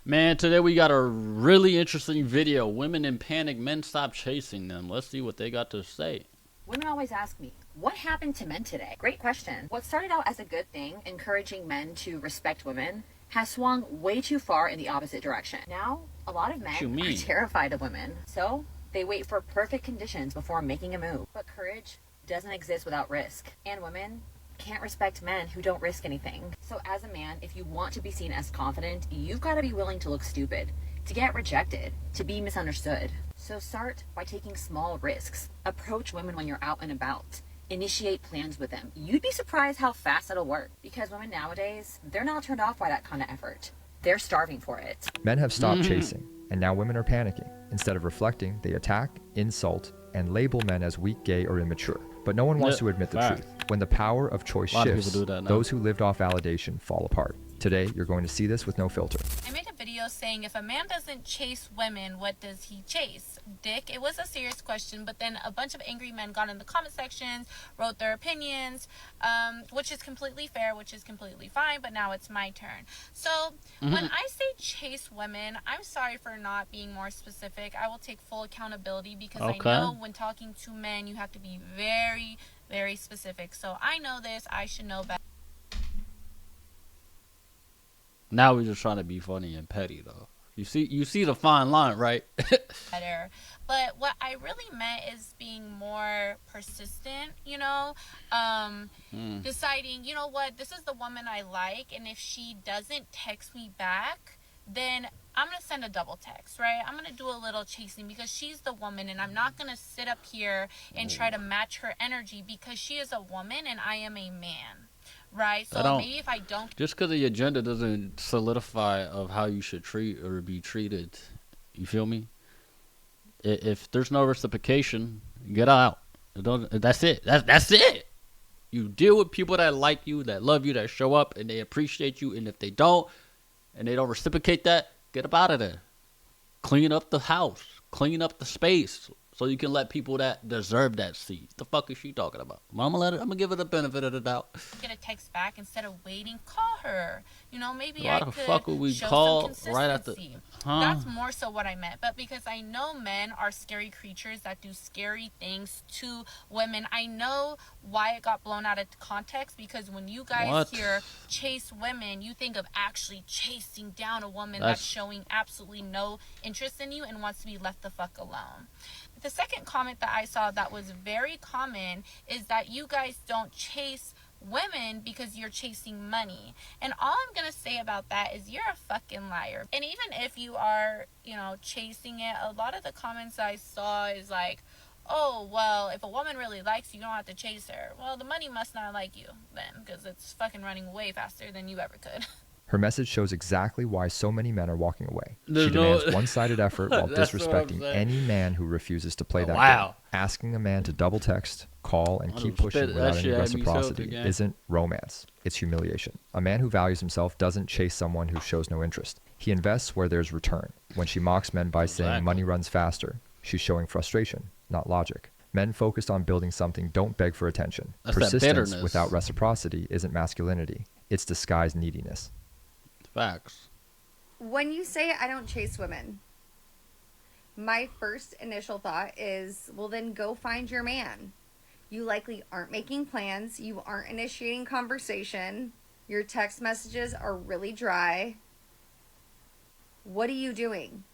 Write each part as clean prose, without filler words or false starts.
Man, today we got a really interesting video. Women in panic, men stop chasing them. Let's see what they got to say. Women always ask me, what happened to men today? Great question. What started out as a good thing, encouraging men to respect women, has swung way too far in the opposite direction. Now, a lot of men are terrified of women, so they wait for perfect conditions before making a move. But courage doesn't exist without risk, and women can't respect men who don't risk anything. So as a man, if you want to be seen as confident, you've got to be willing to look stupid, to get rejected, to be misunderstood. So start by taking small risks. Approach women when you're out and about. Initiate plans with them. You'd be surprised how fast it'll work, because women nowadays, they're not turned off by that kind of effort. They're starving for it. Men have stopped chasing, and now women are panicking. Instead of reflecting, they attack, insult, and label men as weak, gay, or immature. But no one wants to admit the truth. When the power of choice shifts, those who lived off validation fall apart. Today, you're going to see this with no filter. I made a video saying if a man doesn't chase women, what does he chase? Dick. It was a serious question, but then a bunch of angry men got in the comment sections, wrote their opinions, which is completely fair, which is completely fine, but now it's my turn. So when I say chase women, I'm sorry for not being more specific. I will take full accountability because I know when talking to men, you have to be very, very specific. So I know this, I should know better. Now we're just trying to be funny and petty, though. You see the fine line, right? Better. But what I really meant is being more persistent, deciding, you know what, this is the woman I like, and if she doesn't text me back, then I'm going to send a double text, right? I'm going to do a little chasing because she's the woman, and I'm not going to sit up here and try to match her energy because she is a woman and I am a man. Right, so maybe if I don't... Just because the agenda doesn't solidify of how you should treat or be treated, you feel me? If there's no reciprocation, get out. That's it. That's it. You deal with people that like you, that love you, that show up, and they appreciate you. And if they don't, and they don't reciprocate that, get up out of there. Clean up the house. Clean up the space. So you can let people that deserve that seat. The fuck is she talking about? I'm gonna give her the benefit of the doubt. Get a text back instead of waiting. Call her. Maybe why I the could fuck would we show call some consistency. right after? That's more so what I meant. But because I know men are scary creatures that do scary things to women, I know why it got blown out of context. Because when you guys hear chase women, you think of actually chasing down a woman that's showing absolutely no interest in you and wants to be left the fuck alone. The second comment that I saw that was very common is that you guys don't chase women because you're chasing money. And all I'm going to say about that is you're a fucking liar. And even if you are, chasing it, a lot of the comments I saw is like, oh, well, if a woman really likes you, you don't have to chase her. Well, the money must not like you then because it's fucking running way faster than you ever could. Her message shows exactly why so many men are walking away. She demands one-sided effort while disrespecting any man who refuses to play that game. Asking a man to double text, call, and keep pushing without any reciprocity isn't romance. It's humiliation. A man who values himself doesn't chase someone who shows no interest. He invests where there's return. When she mocks men by saying money runs faster, she's showing frustration, not logic. Men focused on building something don't beg for attention. Persistence without reciprocity isn't masculinity. It's disguised neediness. Facts. When you say I don't chase women, my first initial thought is, well, then go find your man. You likely aren't making plans. You aren't initiating conversation. Your text messages are really dry. What are you doing?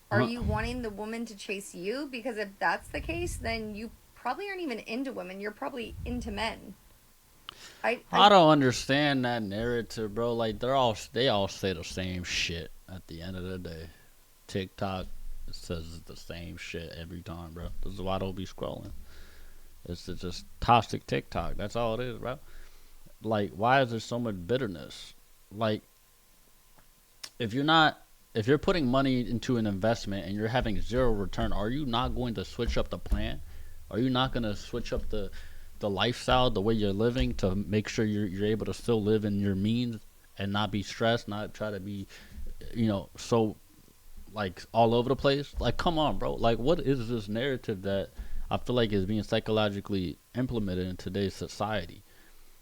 Are you wanting the woman to chase you? Because if that's the case, then you probably aren't even into women. You're probably into men. I don't understand that narrative, bro. Like they all say the same shit at the end of the day. TikTok says the same shit every time, bro. This is why I don't be scrolling. It's just toxic TikTok. That's all it is, bro. Like, why is there so much bitterness? Like, if you're putting money into an investment and you're having zero return, are you not going to switch up the plan? Are you not going to switch up the lifestyle, the way you're living, to make sure you're able to still live in your means and not be stressed, not try to be, so like all over the place? Like, come on, bro. Like, what is this narrative that I feel like is being psychologically implemented in today's society?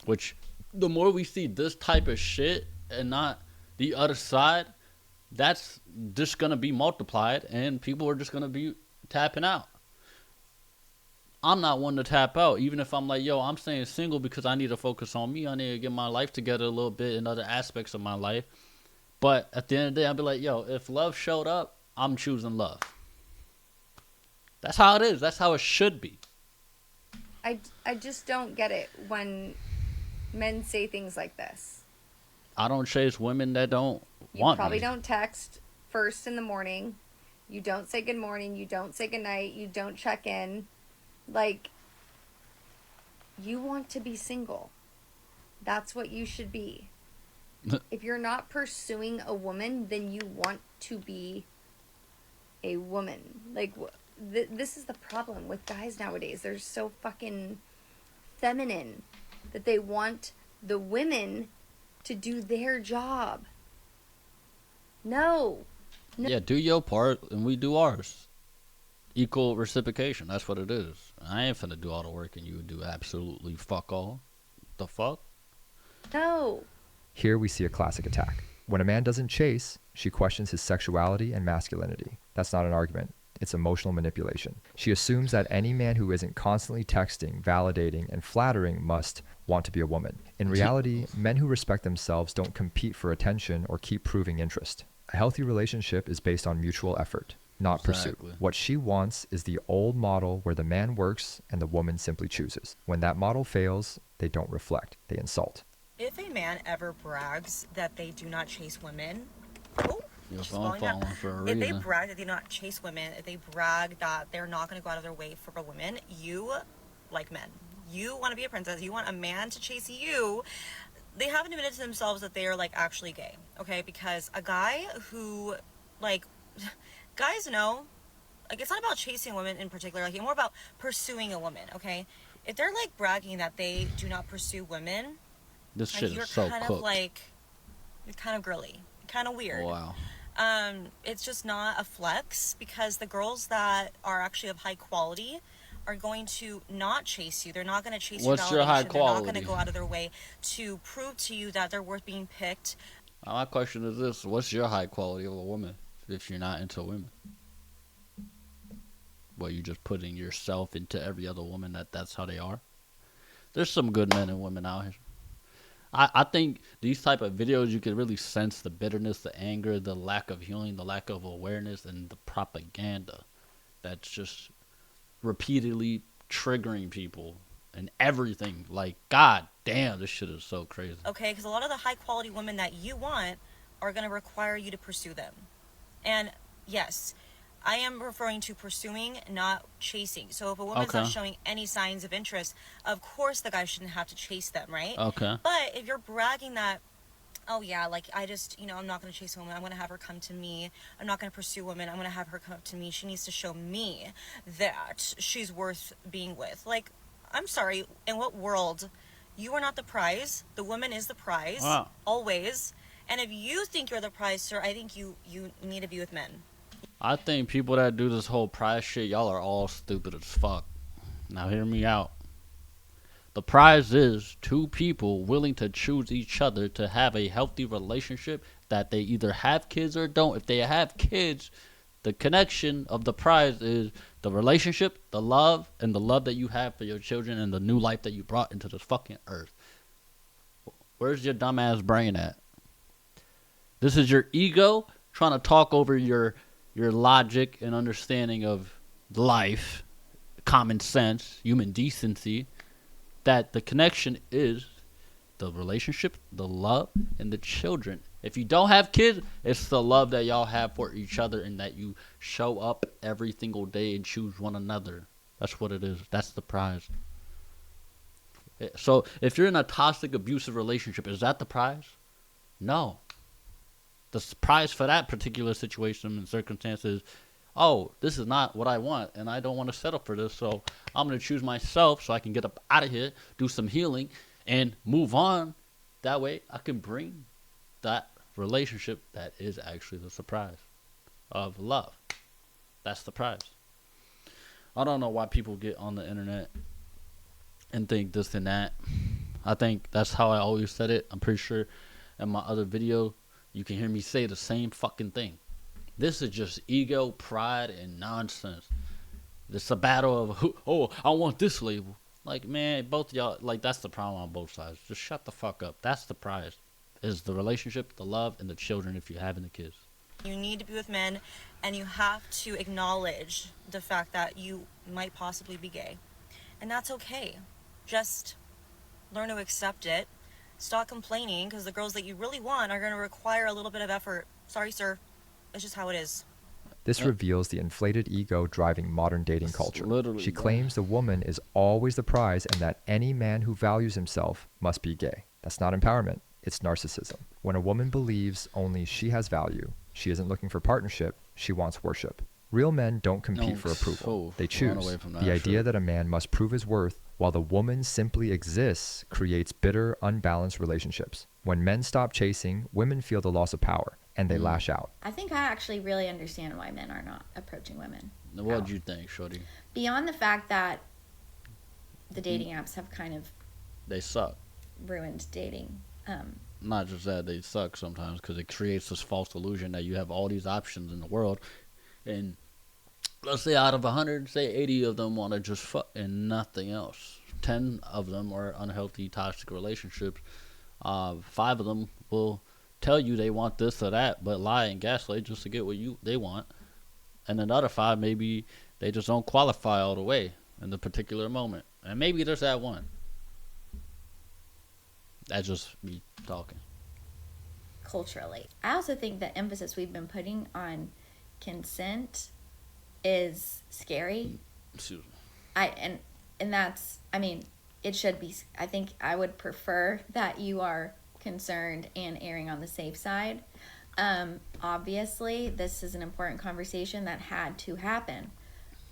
Which the more we see this type of shit and not the other side, that's just going to be multiplied and people are just going to be tapping out. I'm not one to tap out, even if I'm like, yo, I'm staying single because I need to focus on me. I need to get my life together a little bit in other aspects of my life. But at the end of the day, I'll be like, yo, if love showed up, I'm choosing love. That's how it is. That's how it should be. I just don't get it when men say things like this. I don't chase women that don't want me. You probably don't text first in the morning. You don't say good morning. You don't say good night. You don't check in. Like, you want to be single. That's what you should be. If you're not pursuing a woman, then you want to be a woman. Like, this is the problem with guys nowadays. They're so fucking feminine that they want the women to do their job. No. Yeah, do your part and we do ours. Equal reciprocation. That's what it is. I ain't finna do all the work and you do absolutely fuck all. The fuck? No. Here we see a classic attack. When a man doesn't chase, she questions his sexuality and masculinity. That's not an argument. It's emotional manipulation. She assumes that any man who isn't constantly texting, validating, and flattering must want to be a woman. In reality, men who respect themselves don't compete for attention or keep proving interest. A healthy relationship is based on mutual effort, not pursuit. What she wants is the old model where the man works and the woman simply chooses. When that model fails, they don't reflect, they insult. If a man ever brags that they do not chase women, your phone falling for a reason. If they brag that they do not chase women, if they brag that they're not going to go out of their way for a woman, you like men. You want to be a princess. You want a man to chase you. They haven't admitted to themselves that they are like actually gay, okay? Because a guy who, like, guys know, like, it's not about chasing a woman in particular. Like, it's more about pursuing a woman, okay? If they're like bragging that they do not pursue women, this shit is so cooked. You're kind of girly, kind of weird. Wow. It's just not a flex because the girls that are actually of high quality are going to not chase you. They're not going to chase What's your validation. Your high They're quality? not going to go out of their way to prove to you that they're worth being picked. My question is this: what's your high quality of a woman if you're not into women? Well, you just putting yourself into every other woman that's how they are. There's some good men and women out here. I think these type of videos, you can really sense the bitterness, the anger, the lack of healing, the lack of awareness, and the propaganda that's just repeatedly triggering people and everything. Like, god damn, this shit is so crazy. Okay, because a lot of the high quality women that you want are going to require you to pursue them. And yes, I am referring to pursuing, not chasing. So if a woman's not showing any signs of interest, of course the guy shouldn't have to chase them, right? Okay. But if you're bragging that, oh yeah, like I just, I'm not going to chase a woman. I'm going to have her come to me. I'm not going to pursue women. I'm going to have her come up to me. She needs to show me that she's worth being with. Like, I'm sorry, in what world? You are not the prize. The woman is the prize. Wow. Always. And if you think you're the prize, sir, I think you need to be with men. I think people that do this whole prize shit, y'all are all stupid as fuck. Now hear me out. The prize is two people willing to choose each other to have a healthy relationship that they either have kids or don't. If they have kids, the connection of the prize is the relationship, the love, and the love that you have for your children and the new life that you brought into this fucking earth. Where's your dumbass brain at? This is your ego trying to talk over your logic and understanding of life, common sense, human decency, that the connection is the relationship, the love, and the children. If you don't have kids, it's the love that y'all have for each other and that you show up every single day and choose one another. That's what it is. That's the prize. So if you're in a toxic, abusive relationship, is that the prize? No. The prize for that particular situation and circumstances, oh, this is not what I want, and I don't want to settle for this, so I'm going to choose myself so I can get up out of here, do some healing, and move on. That way, I can bring that relationship that is actually the surprise of love. That's the prize. I don't know why people get on the internet and think this and that. I think that's how I always said it. I'm pretty sure in my other video, you can hear me say the same fucking thing. This is just ego, pride, and nonsense. It's a battle of, oh, I want this label. Like, man, both of y'all, like, that's the problem on both sides. Just shut the fuck up. That's the prize. Is the relationship, the love, and the children if you're having the kids. You need to be with men, and you have to acknowledge the fact that you might possibly be gay. And that's okay. Just learn to accept it. Stop complaining, because the girls that you really want are going to require a little bit of effort. Sorry, sir. It's just how it is. This reveals the inflated ego driving modern dating culture. She claims the woman is always the prize and that any man who values himself must be gay. That's not empowerment. It's narcissism. When a woman believes only she has value, she isn't looking for partnership, she wants worship. Real men don't compete for approval. They choose. The idea that a man must prove his worth while the woman simply exists creates bitter, unbalanced relationships. When men stop chasing, women feel the loss of power, and they lash out. I think I actually really understand why men are not approaching women. What do you think, Shorty? Beyond the fact that the dating apps have kind of... They suck. Ruined dating. Not just that, they suck sometimes because it creates this false illusion that you have all these options in the world. And let's say out of 100, say 80 of them want to just fuck and nothing else. 10 of them are unhealthy, toxic relationships. 5 of them will tell you they want this or that, but lie and gaslight just to get what they want. And another 5, maybe they just don't qualify all the way in the particular moment. And maybe there's that one. That's just me talking. Culturally. I also think the emphasis we've been putting on consent is scary. Excuse me. And that's, I mean, it should be. I think I would prefer that you are concerned and erring on the safe side. Obviously, this is an important conversation that had to happen.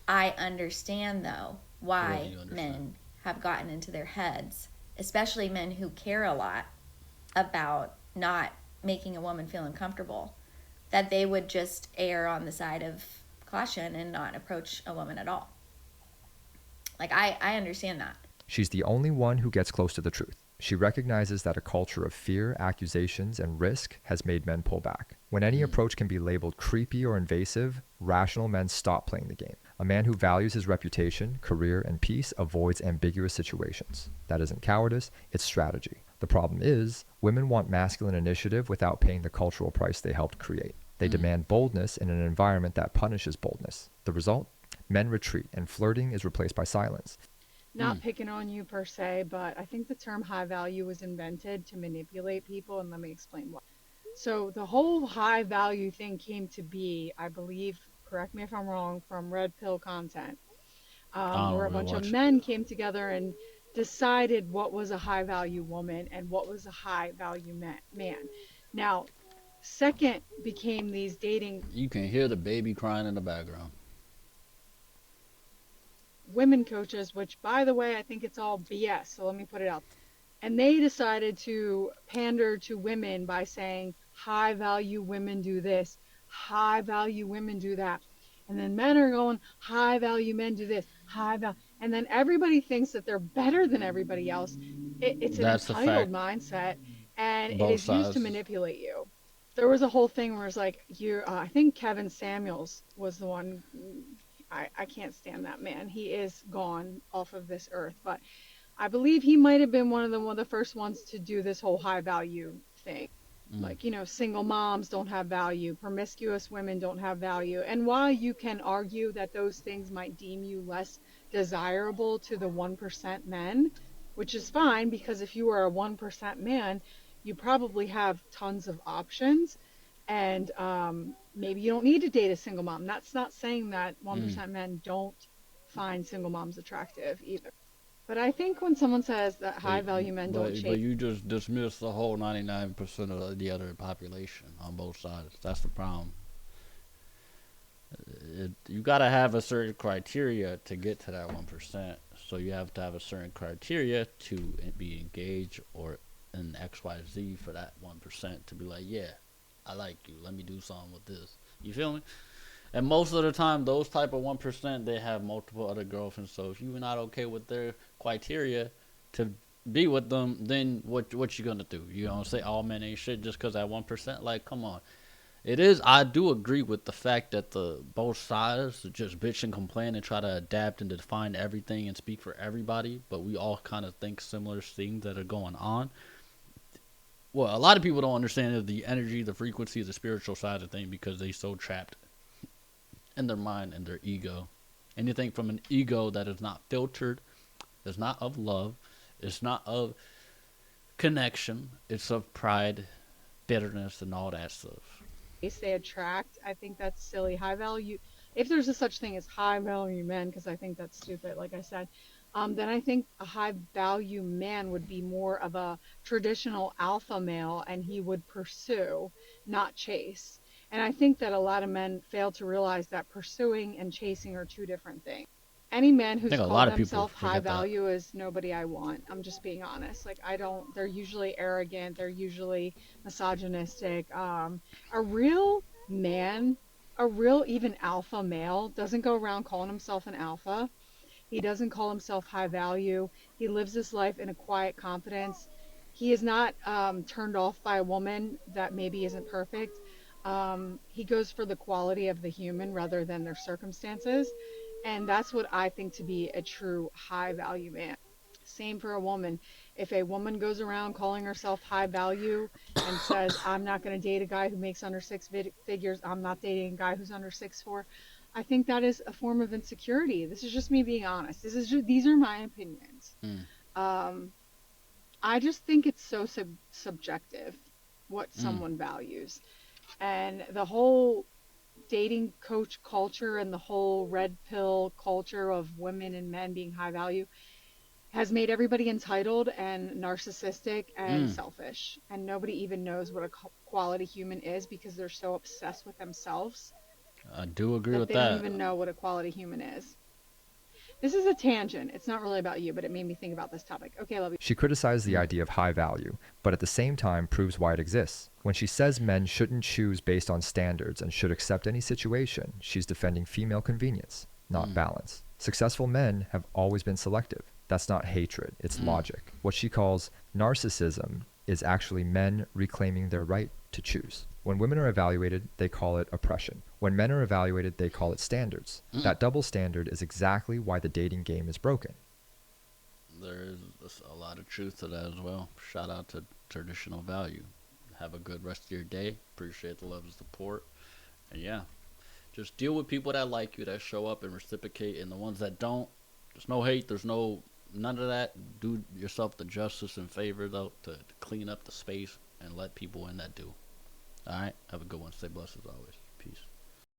I understand, though, why men have gotten into their heads, especially men who care a lot about not making a woman feel uncomfortable, that they would just err on the side of caution and not approach a woman at all. Like, I understand that. She's the only one who gets close to the truth. She recognizes that a culture of fear, accusations, and risk has made men pull back. When any approach can be labeled creepy or invasive, rational men stop playing the game. A man who values his reputation, career, and peace avoids ambiguous situations. That isn't cowardice, it's strategy. The problem is, women want masculine initiative without paying the cultural price they helped create. They demand boldness in an environment that punishes boldness. The result? Men retreat, and flirting is replaced by silence. Not picking on you per se, but I think the term high value was invented to manipulate people, and let me explain why. So the whole high value thing came to be, I believe, correct me if I'm wrong, from Red Pill content, where a bunch of men came together and decided what was a high value woman and what was a high value man. Now, second became these dating... You can hear the baby crying in the background. Women coaches, which, by the way, I think it's all BS, so let me put it out. And they decided to pander to women by saying, high value women do this, high value women do that. And then men are going, high value men do this, high value. And then everybody thinks that they're better than everybody else. It's an entitled mindset, and it is used to manipulate you. There was a whole thing where it's like, I think Kevin Samuels was the one. I can't stand that man. He is gone off of this earth, but I believe he might have been one of the first ones to do this whole high value thing. Like, single moms don't have value, promiscuous women don't have value. And while you can argue that those things might deem you less desirable to the 1% men, which is fine, because if you are a 1% man, you probably have tons of options. And maybe you don't need to date a single mom. That's not saying that 1% men don't find single moms attractive either. But I think when someone says that high value men don't chase... But you just dismiss the whole 99% of the other population on both sides. That's the problem. You got to have a certain criteria to get to that 1%. So you have to have a certain criteria to be engaged or an XYZ for that 1% to be like, yeah, I like you. Let me do something with this. You feel me? And most of the time, those type of 1%, they have multiple other girlfriends. So if you're not okay with their criteria to be with them, then what you gonna do? You gonna say all men ain't shit just because that 1%? Like, come on. It is. I do agree with the fact that the both sides just bitch and complain and try to adapt and define everything and speak for everybody, but we all kind of think similar things that are going on. Well, a lot of people don't understand the energy, the frequency, the spiritual side of things because they so trapped in their mind and their ego. Anything from an ego that is not filtered, is not of love, it's not of connection, it's of pride, bitterness, and all that stuff. They attract. I think that's silly. High value, if there's a such thing as high value men, because I think that's stupid, like I said, then I think a high value man would be more of a traditional alpha male, and he would pursue, not chase. And I think that a lot of men fail to realize that pursuing and chasing are two different things. Any man who's called himself high value is nobody I want. I'm just being honest. Like, I don't, they're usually arrogant. They're usually misogynistic. A real man, a real even alpha male doesn't go around calling himself an alpha. He doesn't call himself high value. He lives his life in a quiet confidence. He is not turned off by a woman that maybe isn't perfect. He goes for the quality of the human rather than their circumstances. And that's what I think to be a true high value man. Same for a woman. If a woman goes around calling herself high value and says, I'm not going to date a guy who makes under six figures, I'm not dating a guy who's under 6'4", I think that is a form of insecurity. This is just me being honest. These are my opinions. I just think it's so subjective what someone values. And the whole dating coach culture and the whole red pill culture of women and men being high value has made everybody entitled and narcissistic and selfish, and nobody even knows what a quality human is because they're so obsessed with themselves. I do agree with that. They don't even know what a quality human is. This is a tangent. It's not really about you, but it made me think about this topic. Okay, love you. She criticized the idea of high value, but at the same time proves why it exists. When she says men shouldn't choose based on standards and should accept any situation, she's defending female convenience, not balance. Successful men have always been selective. That's not hatred, it's logic. What she calls narcissism is actually men reclaiming their right to choose. When women are evaluated, they call it oppression. When men are evaluated, they call it standards. That double standard is exactly why the dating game is broken. There is a lot of truth to that as well. Shout out to traditional value. Have a good rest of your day. Appreciate the love and support. And yeah, just deal with people that like you, that show up and reciprocate. And the ones that don't, there's no hate. There's none of that. Do yourself the justice and favor, though, to clean up the space and let people in that do. All right. Have a good one. Stay blessed as always. Peace.